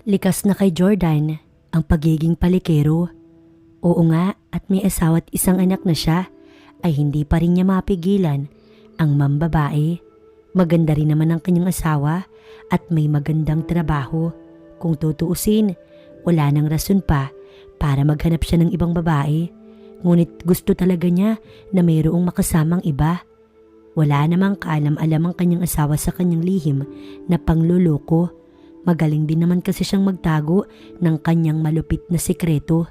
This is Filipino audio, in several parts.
Likas na kay Jordan ang pagiging palikero. Oo nga, at may asawa at isang anak na siya, ay hindi pa rin niya mapigilan ang mambabae. Maganda rin naman ang kanyang asawa at may magandang trabaho. Kung tutuusin, wala nang rason pa para maghanap siya ng ibang babae. Ngunit gusto talaga niya na mayroong makasamang iba. Wala namang kaalam-alam ang kanyang asawa sa kanyang lihim na pangluloko. Magaling din naman kasi siyang magtago ng kanyang malupit na sikreto.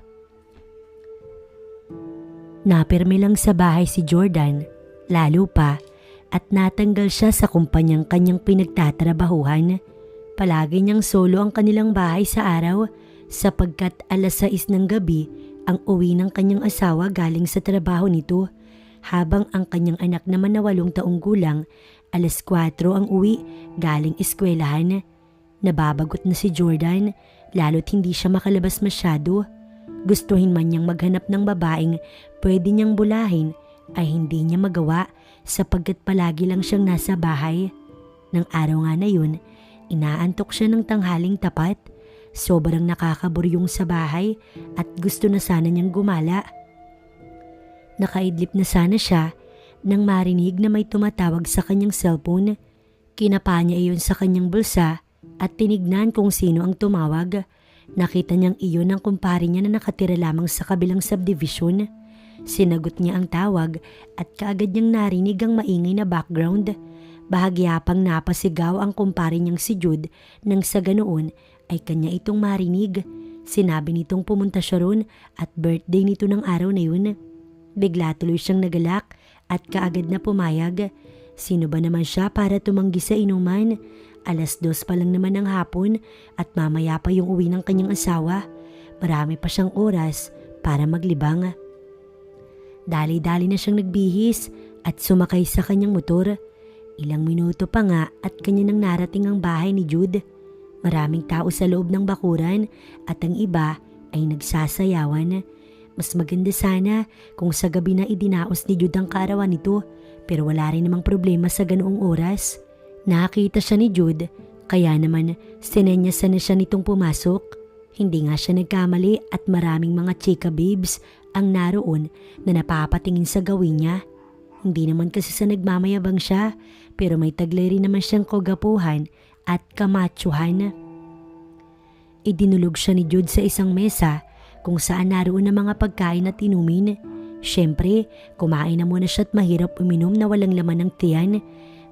Napirmi lang sa bahay si Jordan, lalo pa, at natanggal siya sa kumpanyang kanyang pinagtatrabahuhan. Palagi niyang solo ang kanilang bahay sa araw sapagkat 6:00 ng gabi ang uwi ng kanyang asawa galing sa trabaho nito, habang ang kanyang anak naman na 8 taong gulang 4:00 ang uwi galing eskwelahan. Nababagot na si Jordan lalo't hindi siya makalabas masyado. Gustuhin man niyang maghanap ng babaeng pwede niyang bulahin ay hindi niya magawa sapagkat palagi lang siyang nasa bahay. Nang araw nga na yun, inaantok siya ng tanghaling tapat. Sobrang nakakaburyong sa bahay at gusto na sana niyang gumala. Nakaidlip na sana siya nang marinig na may tumatawag sa kanyang cellphone. Kinapa niya iyon sa kanyang bulsa at tinignan kung sino ang tumawag. Nakita niyang iyon ang kumpare niya na nakatira lamang sa kabilang subdivision. Sinagot niya ang tawag at kaagad niyang narinig ang maingay na background. Bahagya pang napasigaw ang kumpare niyang si Jude nang sa ganoon ay kanya itong marinig. Sinabi nitong pumunta siya ron at birthday nito ng araw na yun. Bigla tuloy siyang nagalak at kaagad na pumayag. Sino ba naman siya para tumanggi sa inuman? 2:00 pa lang naman ng hapon at mamaya pa yung uwi ng kanyang asawa. Marami pa siyang oras para maglibang. Dali-dali na siyang nagbihis at sumakay sa kanyang motor. Ilang minuto pa nga at kanya nang narating ang bahay ni Jude. Maraming tao sa loob ng bakuran at ang iba ay nagsasayawan. Mas maganda sana kung sa gabi na idinaos ni Jude ang kaarawan nito, pero wala rin namang problema sa ganoong oras. Nakita siya ni Jude, kaya naman sinenyasan na siya nitong pumasok. Hindi nga siya nagkamali at maraming mga chika babes ang naroon na napapatingin sa gawin niya. Hindi naman kasi sa nagmamayabang siya, pero may taglay rin naman siyang kagapuhan at kamatsuhan. Idinulog siya ni Jude sa isang mesa kung saan naroon ang mga pagkain at inumin. Siyempre, kumain na muna siya at mahirap uminom na walang laman ng tiyan.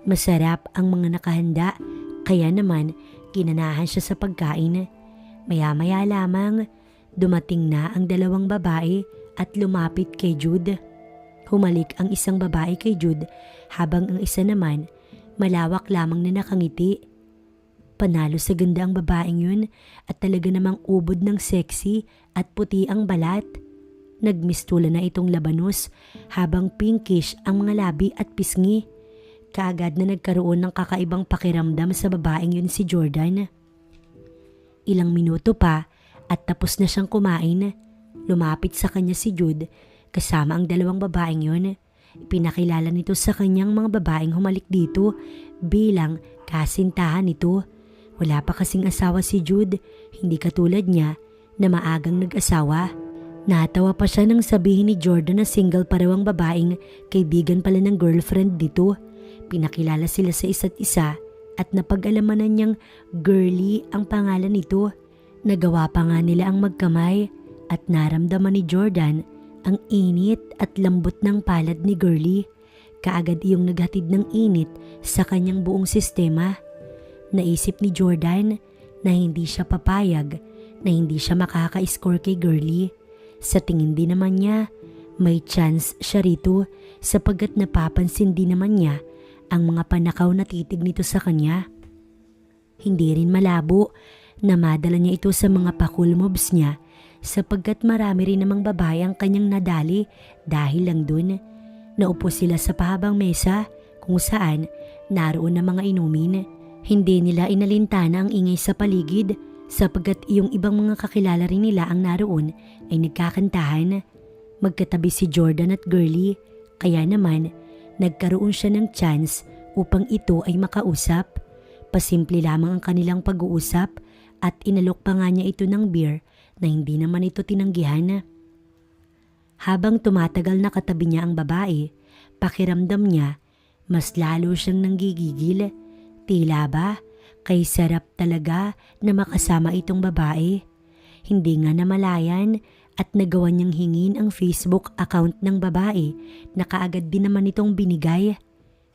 Masarap ang mga nakahanda, kaya naman kinanahan siya sa pagkain. Maya-maya lamang, dumating na ang 2 babae at lumapit kay Jude. Humalik ang isang babae kay Jude habang ang isa naman malawak lamang na nakangiti. Panalo sa ganda ang babaeng yun at talaga namang ubod ng sexy at puti ang balat. Nagmistula na itong labanos habang pinkish ang mga labi at pisngi. Kaagad na nagkaroon ng kakaibang pakiramdam sa babaeng yun si Jordan. Ilang minuto pa at tapos na siyang kumain. Lumapit sa kanya si Jude kasama ang 2 babaeng yun. Pinakilala nito sa kanyang mga babaeng humalik dito bilang kasintahan nito. Wala pa kasing asawa si Jude, hindi katulad niya na maagang nag-asawa. Natawa pa siya nang sabihin ni Jordan na single pa raw ang babaeng kaibigan pala ng girlfriend dito. Pinakilala sila sa isa't isa at napag-alamanan niyang Girlie ang pangalan nito. Nagawa pa nga nila ang magkamay at naramdaman ni Jordan ang init at lambot ng palad ni Girlie. Kaagad iyong naghatid ng init sa kanyang buong sistema. Naisip ni Jordan na hindi siya papayag na hindi siya makaka-score kay Girlie. Sa tingin din naman niya, may chance siya rito sapagkat napapansin din naman niya ang mga panakaw na titig nito sa kanya. Hindi rin malabo na madala niya ito sa mga pakul moves niya sapagkat marami rin namang babae ang kanyang nadali dahil lang dun. Naupo sila sa pahabang mesa kung saan naroon na mga inumin. Hindi nila inalintana ang ingay sa paligid sapagkat yung ibang mga kakilala rin nila ang naroon ay nagkakantahan. Magkatabi si Jordan at Girlie, kaya naman nagkaroon siya ng chance upang ito ay makausap. Pasimple lamang ang kanilang pag-uusap at inalok pa nga niya ito ng beer na hindi naman ito tinanggihan. Habang tumatagal na katabi niya ang babae, pakiramdam niya mas lalo siyang nanggigigil. Tila ba kay sarap talaga na makasama itong babae. Hindi nga namalayan at nagawa niyang hingin ang Facebook account ng babae na kaagad din naman itong binigay.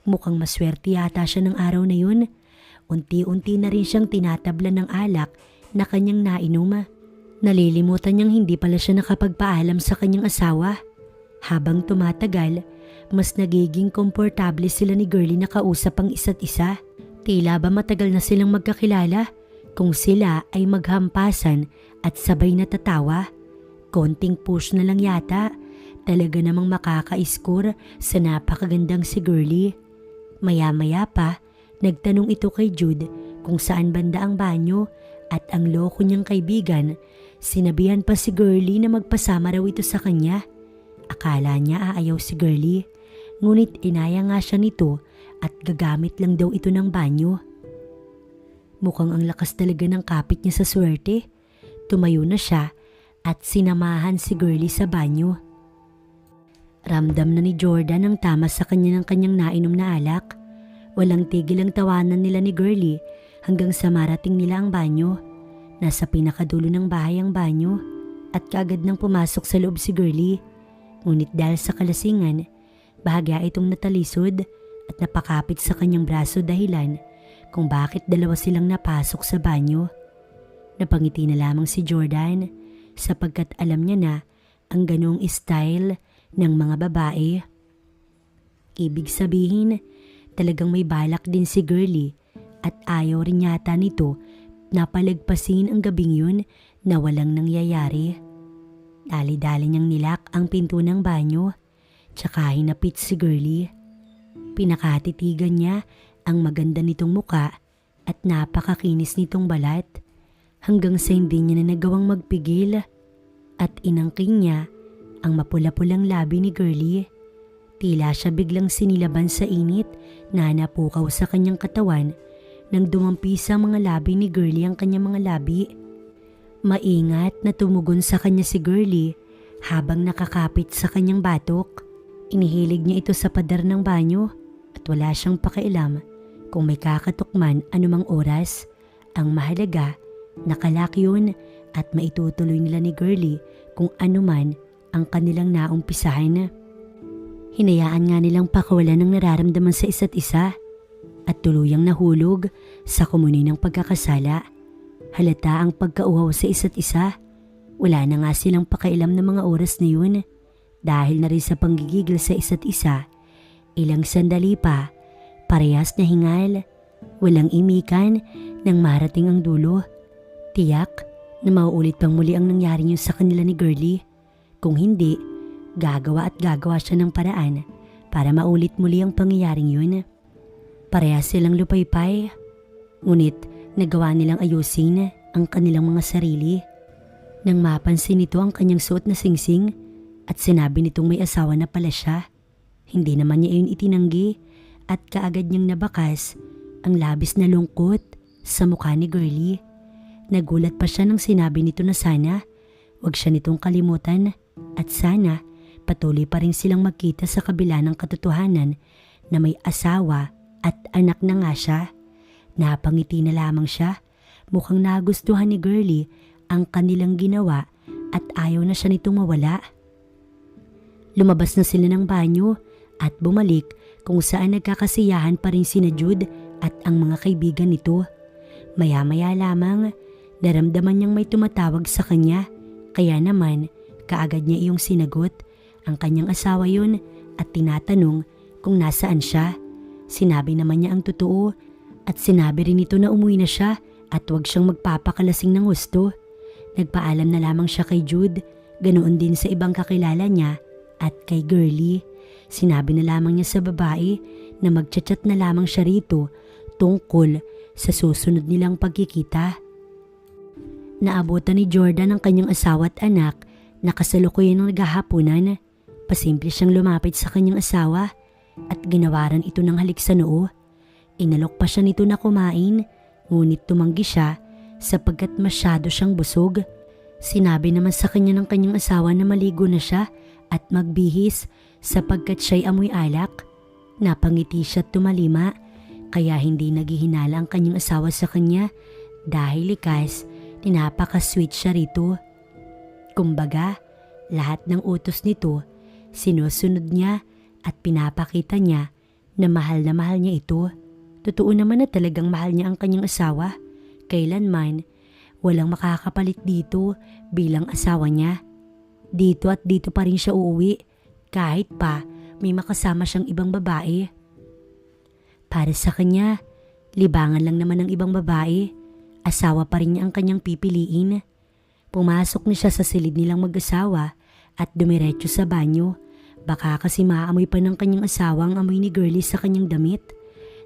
Mukhang maswerte yata siya ng araw na yun. Unti-unti na rin siyang tinatabla ng alak na kanyang nainom. Nalilimutan niyang hindi pala siya nakapagpaalam sa kanyang asawa. Habang tumatagal, mas nagiging komportable sila ni Girlie na kausap ang isa't isa. Tila ba matagal na silang magkakilala kung sila ay maghampasan at sabay natatawa. Konting push na lang yata, talaga namang makaka-score sa napakagandang si Girlie. Maya-maya pa, nagtanong ito kay Jude kung saan banda ang banyo at ang loko niyang kaibigan, sinabihan pa si Girlie na magpasama raw ito sa kanya. Akala niya aayaw si Girlie, ngunit inaya nga siya nito at gagamit lang daw ito ng banyo. Mukhang ang lakas talaga ng kapit niya sa swerte. Tumayo na siya at sinamahan si Girlie sa banyo. Ramdam na ni Jordan ang tama sa kanya ng kanyang nainom na alak. Walang tigil ang tawanan nila ni Girlie hanggang sa marating nila ang banyo. Nasa pinakadulo ng bahay ang banyo at kaagad nang pumasok sa loob si Girlie. Ngunit dahil sa kalasingan, bahagya itong natalisod at napakapit sa kanyang braso dahilan kung bakit dalawa silang napasok sa banyo. Napangiti na lamang si Jordan sapagkat alam niya na ang ganong style ng mga babae. Ibig sabihin, talagang may balak din si Girlie at ayaw rin yata nito na palagpasin ang gabing yun na walang nangyayari. Dali-dali niyang nilak ang pinto ng banyo tsaka hinapit si Girlie. Pinakatitigan niya ang maganda nitong muka at napakakinis nitong balat hanggang sa hindi niya na nagawang magpigil at inangking niya ang mapula-pulang labi ni Girlie. Tila siya biglang sinilaban sa init na napukaw sa kanyang katawan nang dumampi sa mga labi ni Girlie ang kanyang mga labi. Maingat na tumugon sa kanya si Girlie habang nakakapit sa kanyang batok. Inihilig niya ito sa pader ng banyo at wala siyang pakialam kung may kakatukman anumang oras. Ang mahalaga, nakalak yun at maitutuloy nila ni Girlie kung anuman ang kanilang naumpisahan. Hinayaan nga nilang pakawalan ng nararamdaman sa isa't isa at tuluyang nahulog sa komunyo ng pagkakasala. Halata ang pagkauhaw sa isa't isa. Wala na nga silang pakailam ng mga oras na yun dahil na rin sa panggigigil sa isa't isa. Ilang sandali pa, parehas na hingal, walang imikan nang marating ang dulo. Tiyak na mauulit pang muli ang nangyari niyo sa kanila ni Girlie. Kung hindi, gagawa siya ng paraan para maulit muli ang pangyayaring yun. Parehas silang lupaypay, ngunit nagawa nilang ayusin ang kanilang mga sarili. Nang mapansin nito ang kanyang suot na singsing at sinabi nitong may asawa na pala siya, hindi naman niya yun itinanggi at kaagad niyang nabakas ang labis na lungkot sa mukha ni Girlie. Nagulat pa siya nang sinabi nito na sana wag siya nitong kalimutan at sana patuloy pa rin silang magkita sa kabila ng katotohanan na may asawa at anak na nga siya. Napangiti na lamang siya, mukhang nagustuhan ni Girlie ang kanilang ginawa at ayaw na siya nitong mawala. Lumabas na sila ng banyo at bumalik kung saan nagkakasiyahan pa rin sina Jude at ang mga kaibigan nito. Maya-maya lamang, naramdaman niyang may tumatawag sa kanya, kaya naman kaagad niya iyong sinagot. Ang kanyang asawa yun at tinatanong kung nasaan siya. Sinabi naman niya ang totoo at sinabi rin nito na umuwi na siya at huwag siyang magpapakalasing ng husto. Nagpaalam na lamang siya kay Jude, ganoon din sa ibang kakilala niya at kay Girlie. Sinabi na lamang niya sa babae na magchat-chat na lamang siya rito tungkol sa susunod nilang pagkikita. Naabutan ni Jordan ang kanyang asawa at anak na kasalukuyan ng naghahapunan. Pasimple siyang lumapit sa kanyang asawa at ginawaran ito ng halik sa noo. Inalok pa siya nito na kumain, ngunit tumanggi siya sapagkat masyado siyang busog. Sinabi naman sa kanya ng kanyang asawa na maligo na siya at magbihis sapagkat siya'y amoy alak. Napangiti siya at tumalima, kaya hindi naghihinala ang kanyang asawa sa kanya dahil likas, napaka-sweet siya rito. Kumbaga, lahat ng utos nito, sinusunod niya at pinapakita niya na mahal niya ito. Totoo naman na talagang mahal niya ang kanyang asawa. Kailanman, walang makakapalit dito bilang asawa niya. Dito at dito pa rin siya uuwi kahit pa may makasama siyang ibang babae. Para sa kanya, libangan lang naman ng ibang babae. Asawa pa rin niya ang kanyang pipiliin. Pumasok na siya sa silid nilang mag-asawa at dumiretso sa banyo. Baka kasi maamoy pa ng kanyang asawa ang amoy ni Girlie sa kanyang damit.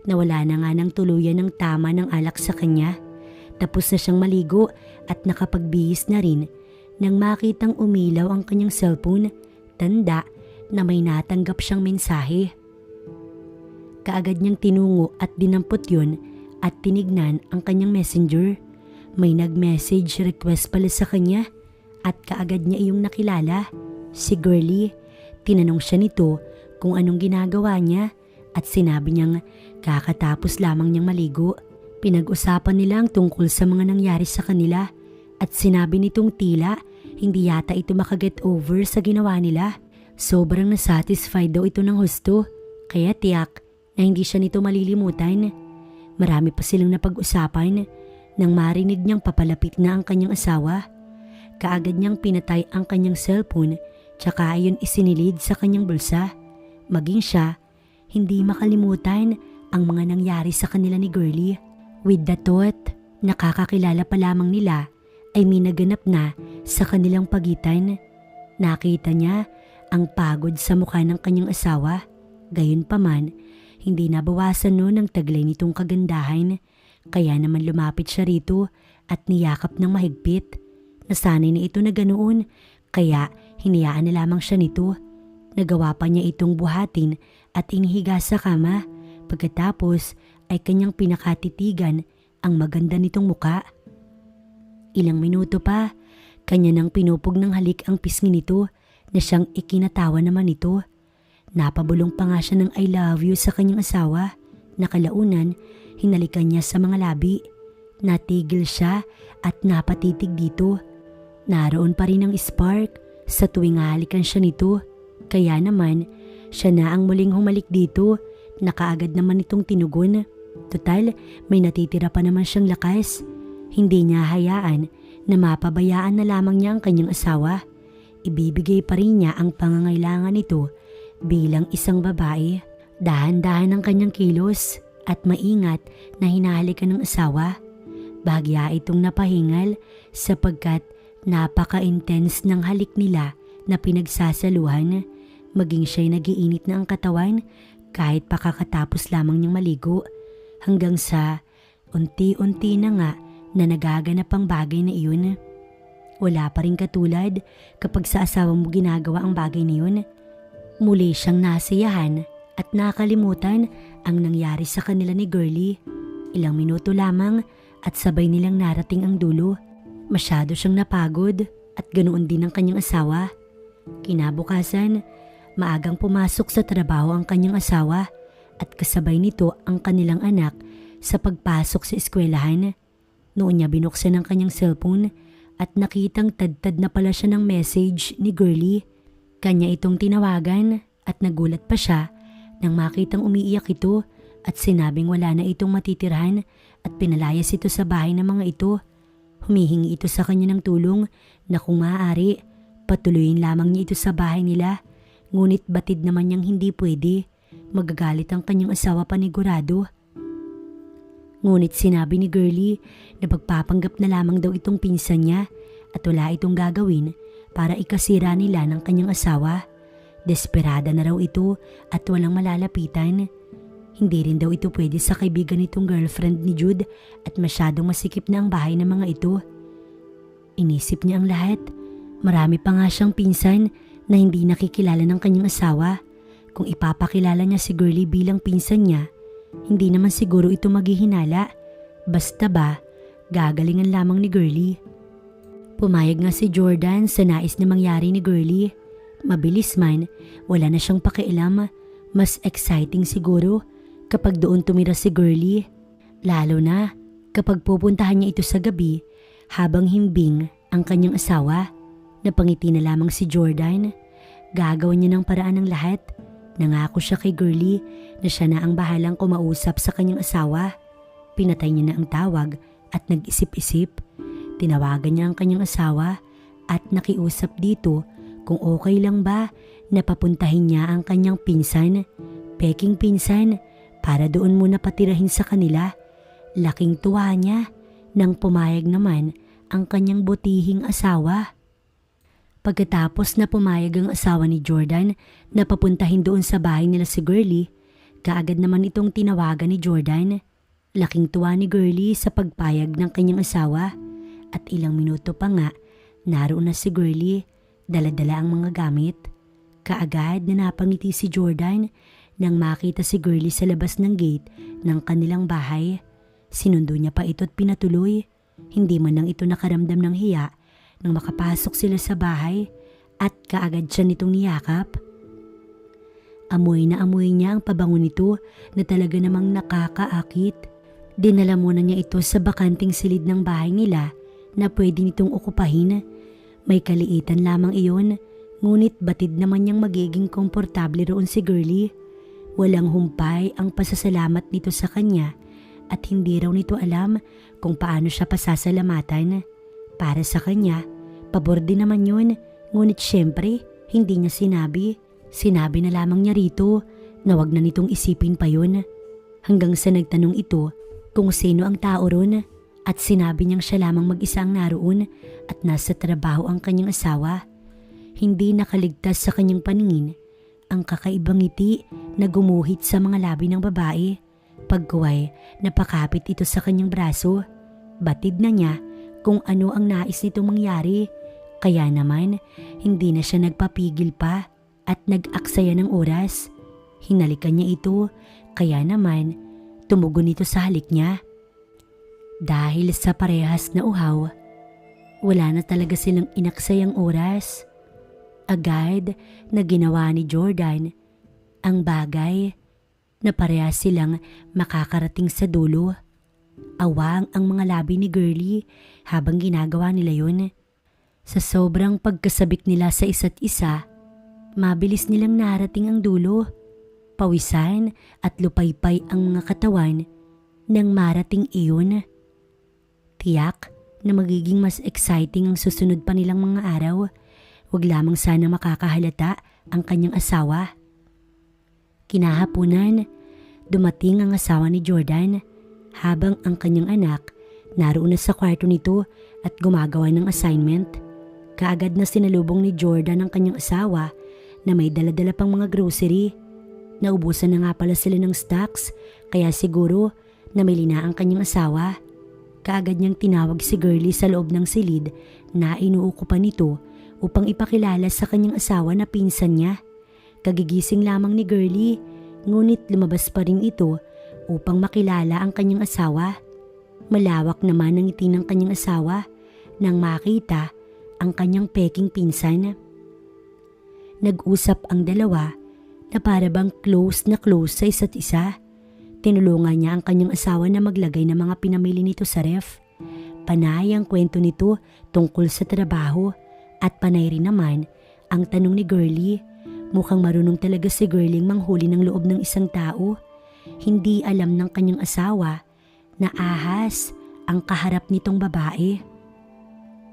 Nawala na nga ng tuluyan ng tama ng alak sa kanya. Tapos na siyang maligo at nakapagbihis na rin nang makitang umilaw ang kanyang cellphone. Tanda na may natanggap siyang mensahe. Kaagad niyang tinungo at dinampot yun at tinignan ang kanyang messenger. May nag-message request pala sa kanya at kaagad niya iyong nakilala, si Girlie. Tinanong siya nito kung anong ginagawa niya at sinabi niyang kakatapos lamang niyang maligo. Pinag-usapan nila ang tungkol sa mga nangyari sa kanila at sinabi nitong tila hindi yata ito makaget over sa ginawa nila. Sobrang nasatisfied daw ito ng husto kaya tiyak na hindi siya nito malilimutan. Marami pa silang napag-usapan nang marinig niyang papalapit na ang kanyang asawa. Kaagad niyang pinatay ang kanyang cellphone tsaka ayon isinilid sa kanyang bulsa. Maging siya, hindi makalimutan ang mga nangyari sa kanila ni Girlie. With the thought, nakakakilala pa lamang nila ay may naganap na sa kanilang pagitan. Nakita niya ang pagod sa mukha ng kanyang asawa. Gayunpaman, hindi nabawasan noon ang taglay nitong kagandahan. Kaya naman lumapit siya rito at niyakap ng mahigpit. Nasanay na ito na ganoon, kaya hinayaan na lamang siya nito. Nagawa pa niya itong buhatin at inihiga sa kama. Pagkatapos ay kanyang pinakatitigan ang maganda nitong muka. Ilang minuto pa, kanya nang pinupog ng halik ang pisngi nito na siyang ikinatawa naman nito. Napabulong pa nga siya ng I love you sa kanyang asawa. Nakalaunan, hinalikan niya sa mga labi. Natigil siya at napatitig dito. Naroon pa rin ang spark sa tuwing halikan siya nito. Kaya naman, siya na ang muling humalik dito. Nakaagad naman itong tinugon. Total, may natitira pa naman siyang lakas. Hindi niya hayaan na mapabayaan na lamang niya ang kanyang asawa. Ibibigay pa rin niya ang pangangailangan nito bilang isang babae. Dahan-dahan ang kanyang kilos at maingat na hinahalikan ng asawa. Bahagya itong napahingal sapagkat napaka-intense ng halik nila na pinagsasaluhan. Maging siya'y nagiinit na ang katawan kahit pakakatapos lamang niyang maligo. Hanggang sa unti-unti na nga na nagaganap ang bagay na iyon. Wala pa rin katulad kapag sa asawa mo ginagawa ang bagay na iyon. Muli siyang nasiyahan at nakalimutan ang nangyari sa kanila ni Girlie. Ilang minuto lamang at sabay nilang narating ang dulo. Masyado siyang napagod at ganoon din ang kanyang asawa. Kinabukasan, maagang pumasok sa trabaho ang kanyang asawa at kasabay nito ang kanilang anak sa pagpasok sa eskwelahan. Noon niya binuksan ang kanyang cellphone at nakitang tad-tad na pala siya ng message ni Girlie. Kanya itong tinawagan at nagulat pa siya nang makitang umiiyak ito at sinabing wala na itong matitirhan at pinalayas ito sa bahay ng mga ito. Humihingi ito sa kanya ng tulong na kung maaari, patuloyin lamang niya ito sa bahay nila. Ngunit batid naman niyang hindi pwede. Magagalit ang kanyang asawa panigurado. Ngunit sinabi ni Girlie na pagpapanggap na lamang daw itong pinsan niya at wala itong gagawin para ikasira nila ng kanyang asawa. Desperada na raw ito at walang malalapitan. Hindi rin daw ito pwede sa kaibigan nitong girlfriend ni Jude at masyadong masikip na ang bahay ng mga ito. Inisip niya ang lahat. Marami pa nga siyang pinsan na hindi nakikilala ng kanyang asawa. Kung ipapakilala niya si Girlie bilang pinsan niya, hindi naman siguro ito maghihinala. Basta ba, gagalingan lamang ni Girlie. Pumayag nga si Jordan sa nais na mangyari ni Girlie. Mabilis man, wala na siyang pakialam. Mas exciting siguro kapag doon tumira si Girlie. Lalo na kapag pupuntahan niya ito sa gabi habang himbing ang kanyang asawa. Napangiti na lamang si Jordan. Gagawan niya ng paraan ng lahat. Nangako siya kay Girlie na siya na ang bahalang kumausap sa kanyang asawa. Pinatay niya na ang tawag at nag-isip-isip. Tinawagan niya ang kanyang asawa at nakiusap dito kung okay lang ba na papuntahin niya ang kanyang pinsan, peking pinsan, para doon muna patirahin sa kanila. Laking tuwa niya nang pumayag naman ang kanyang butihing asawa. Pagkatapos na pumayag ang asawa ni Jordan na papuntahin doon sa bahay nila si Girlie, kaagad naman itong tinawagan ni Jordan. Laking tuwa ni Girlie sa pagpayag ng kanyang asawa. At ilang minuto pa nga, naroon na si Girlie, dala-dala ang mga gamit. Kaagad na napangiti si Jordan nang makita si Girlie sa labas ng gate ng kanilang bahay. Sinundo niya pa ito at pinatuloy. Hindi man lang ito nakaramdam ng hiya nang makapasok sila sa bahay at kaagad siya nitong niyakap. Amoy na amoy niya ang pabango nito na talaga namang nakakaakit. Dinala muna niya ito sa bakanting silid ng bahay nila na pwede nitong okupahin. May kaliitan lamang iyon, ngunit batid naman niyang magiging komportable roon si Girlie. Walang humpay ang pasasalamat nito sa kanya at hindi raw nito alam kung paano siya pasasalamatan. Para sa kanya, pabor din naman yun, ngunit syempre hindi niya sinabi. Sinabi na lamang niya rito na wag na nitong isipin pa yun. Hanggang sa nagtanong ito kung sino ang tao ron. At sinabi niyang siya lamang mag-isa ang naroon at nasa trabaho ang kanyang asawa. Hindi nakaligtas sa kanyang paningin ang kakaibang ngiti na gumuhit sa mga labi ng babae. Pagkuway, napakapit ito sa kanyang braso. Batid na niya kung ano ang nais nitong mangyari. Kaya naman, hindi na siya nagpapigil pa at nag-aksaya ng oras. Hinalikan niya ito, kaya naman tumugon ito sa halik niya. Dahil sa parehas na uhaw, wala na talaga silang inaksayang oras. Agad na ginawa ni Jordan ang bagay na parehas silang makakarating sa dulo. Awang ang mga labi ni Girlie habang ginagawa nila yun. Sa sobrang pagkasabik nila sa isa't isa, mabilis nilang narating ang dulo. Pawisan at lupaypay ang mga katawan nang marating iyon. Tiyak na magiging mas exciting ang susunod pa nilang mga araw. Huwag lamang sana makakahalata ang kanyang asawa. Kinahaponan, dumating ang asawa ni Jordan habang ang kanyang anak naroon na sa kwarto nito at gumagawa ng assignment. Kaagad na sinalubong ni Jordan ang kanyang asawa na may daladala pang mga grocery. Naubusan na nga pala sila ng stocks kaya siguro namili na ang kanyang asawa. Kaagad niyang tinawag si Girlie sa loob ng silid na inuukupan nito upang ipakilala sa kanyang asawa na pinsan niya. Kagigising lamang ni Girlie, ngunit lumabas pa rin ito upang makilala ang kanyang asawa. Malawak naman ang ngiti ng kanyang asawa nang makita ang kanyang peking pinsan. Nag-usap ang dalawa na para bang close na close sa isa't isa. Tinulungan niya ang kanyang asawa na maglagay ng mga pinamili nito sa ref. Panay ang kwento nito tungkol sa trabaho at panay rin naman ang tanong ni Girlie. Mukhang marunong talaga si Girlie manghuli ng loob ng isang tao. Hindi alam ng kanyang asawa na ahas ang kaharap nitong babae.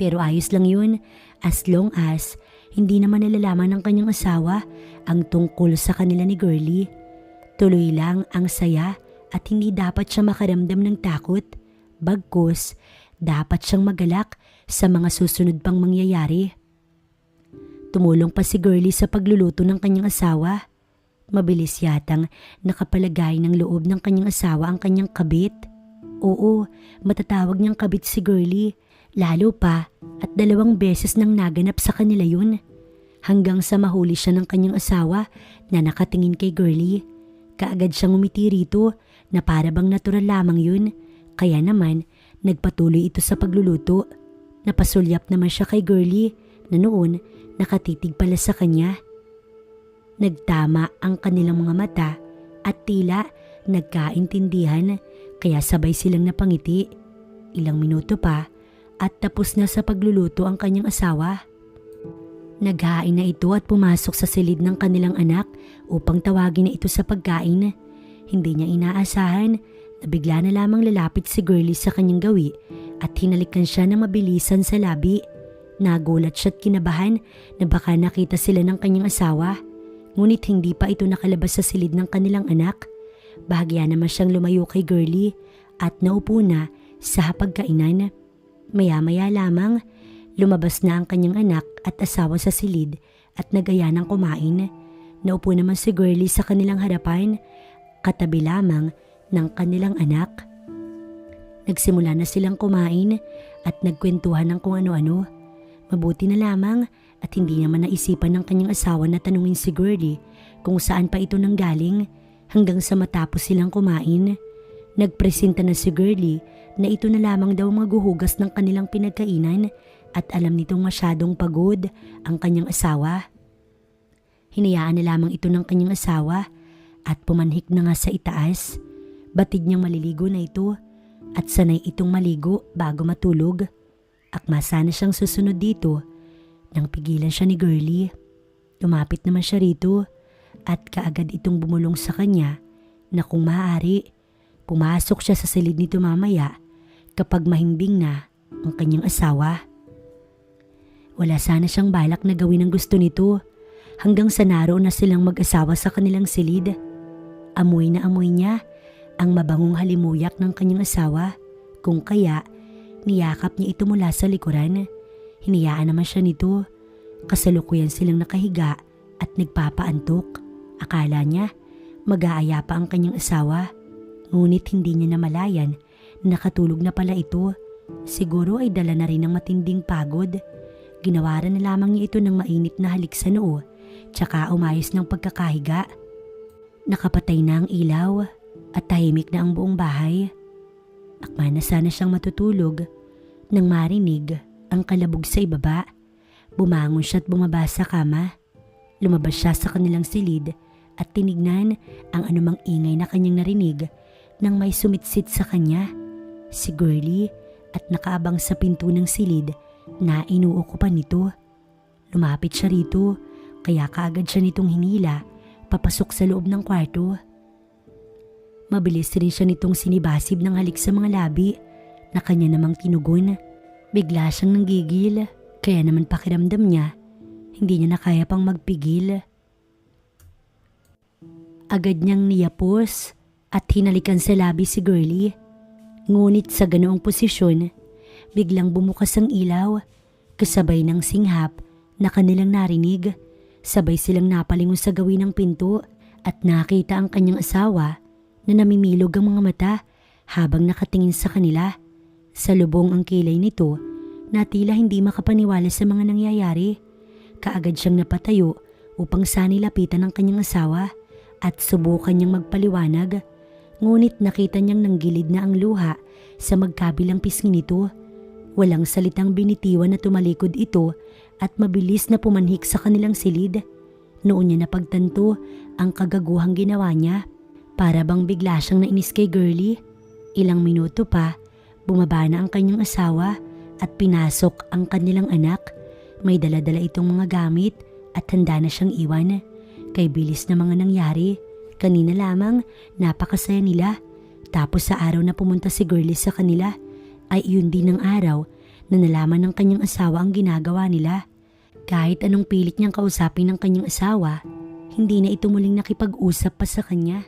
Pero ayos lang yun as long as hindi naman nalalaman ng kanyang asawa ang tungkol sa kanila ni Girlie. Tuloy lang ang saya at hindi dapat siya makaramdam ng takot. Bagkus, dapat siyang magalak sa mga susunod pang mangyayari. Tumulong pa si Girlie sa pagluluto ng kanyang asawa. Mabilis yatang nakapalagay ng loob ng kanyang asawa ang kanyang kabit. Oo, matatawag niyang kabit si Girlie. Lalo pa at 2 beses nang naganap sa kanila yun. Hanggang sa mahuli siya ng kanyang asawa na nakatingin kay Girlie. Kaagad siyang umiti rito na para bang natural lamang yun. Kaya naman Nagpatuloy ito sa pagluluto. Napasulyap naman siya kay Girlie na noon nakatitig pala sa kanya. Nagtama ang kanilang mga mata at tila nagkaintindihan kaya sabay silang napangiti. Ilang minuto pa at tapos na sa pagluluto ang kanyang asawa. Naghain na ito at pumasok sa silid ng kanilang anak upang tawagin na ito sa pagkain. Hindi niya inaasahan na bigla na lamang lalapit si Girlie sa kanyang gawi at hinalikan siya ng mabilisan sa labi. Nagulat siya at kinabahan na baka nakita sila ng kanyang asawa. Ngunit hindi pa ito nakalabas sa silid ng kanilang anak. Bahagya naman siyang lumayo kay Girlie at naupo na sa hapagkainan. Maya-maya lamang, lumabas na ang kanyang anak at asawa sa silid at nagaya ng kumain. Naupo naman si Girlie sa kanilang harapan, katabi lamang ng kanilang anak. Nagsimula na silang kumain at nagkwentuhan ng kung ano-ano. Mabuti na lamang at hindi naman naisipan ng kanyang asawa na tanungin si Girlie kung saan pa ito nanggaling hanggang sa matapos silang kumain. Nagpresenta na si Girlie na ito na lamang daw maghuhugas ng kanilang pinagkainan at alam nitong masyadong pagod ang kanyang asawa. Hinayaan na lamang ito ng kanyang asawa at pumanhik na nga sa itaas. Batid niyang maliligo na ito at sanay itong maligo bago matulog. Akma sana siyang susunod dito nang pigilan siya ni Girlie. Lumapit naman siya rito at kaagad itong bumulong sa kanya na kung maaari, pumasok siya sa silid nito mamaya kapag mahimbing na ang kanyang asawa. Wala sana siyang balak na gawin ang gusto nito hanggang sa naroon na silang mag-asawa sa kanilang silid. Amoy na amoy niya ang mabangong halimuyak ng kanyang asawa, kung kaya niyakap niya ito mula sa likuran. Hinayaan naman siya nito. Kasalukuyan silang nakahiga at nagpapaantok. Akala niya mag-aaya pa ang kanyang asawa, ngunit hindi niya namalayan na nakatulog na pala ito. Siguro ay dala na rin ng matinding pagod. Ginawaran na lamang niya ito ng mainit na halik sa noo, tsaka umayos ng pagkakahiga. Nakapatay na ang ilaw at tahimik na ang buong bahay. Akma na sana siyang matutulog nang marinig ang kalabog sa ibaba. Bumangon siya at bumaba sa kama. Lumabas siya sa kanilang silid at tinignan ang anumang ingay na kanyang narinig nang may sumitsit sa kanya. Si Girlie at nakaabang sa pinto ng silid na inuukupan nito. Lumapit siya rito kaya kaagad siya nitong hinila papasok sa loob ng kwarto. Mabilis rin siya nitong sinibasib ng halik sa mga labi na kanya namang tinugon. Bigla siyang nanggigil kaya naman pakiramdam niya hindi niya na kaya pang magpigil. Agad niyang niyapos at hinalikan sa labi si Girlie. Ngunit sa ganoong posisyon, biglang bumukas ang ilaw kasabay ng singhap na kanilang narinig. Sabay silang napalingon sa gawin ng pinto at nakita ang kanyang asawa na namimilog ang mga mata habang nakatingin sa kanila. Sa lubong ang kilay nito na tila hindi makapaniwala sa mga nangyayari. Kaagad siyang napatayo upang sanilapitan ang kanyang asawa at subukan niyang magpaliwanag. Ngunit nakita niyang nanggilid na ang luha sa magkabilang pisngi nito. Walang salitang binitiwan na tumalikod ito at mabilis na pumanhik sa kanilang silid. Noon niya napagtanto ang kagaguhang ginawa niya. Para bang bigla siyang nainis kay Girlie. Ilang minuto pa, bumaba na ang kanyang asawa at pinasok ang kanilang anak. May dala-dala itong mga gamit at handa na siyang iwan. Kay bilis na mga nangyari. Kanina lamang napakasaya nila. Tapos sa araw na pumunta si Girlie sa kanila ay iyon din ang araw na nalaman ng kanyang asawa ang ginagawa nila. Kahit anong pilit niyang kausapin ng kanyang asawa, hindi na ito muling nakipag-usap pa sa kanya.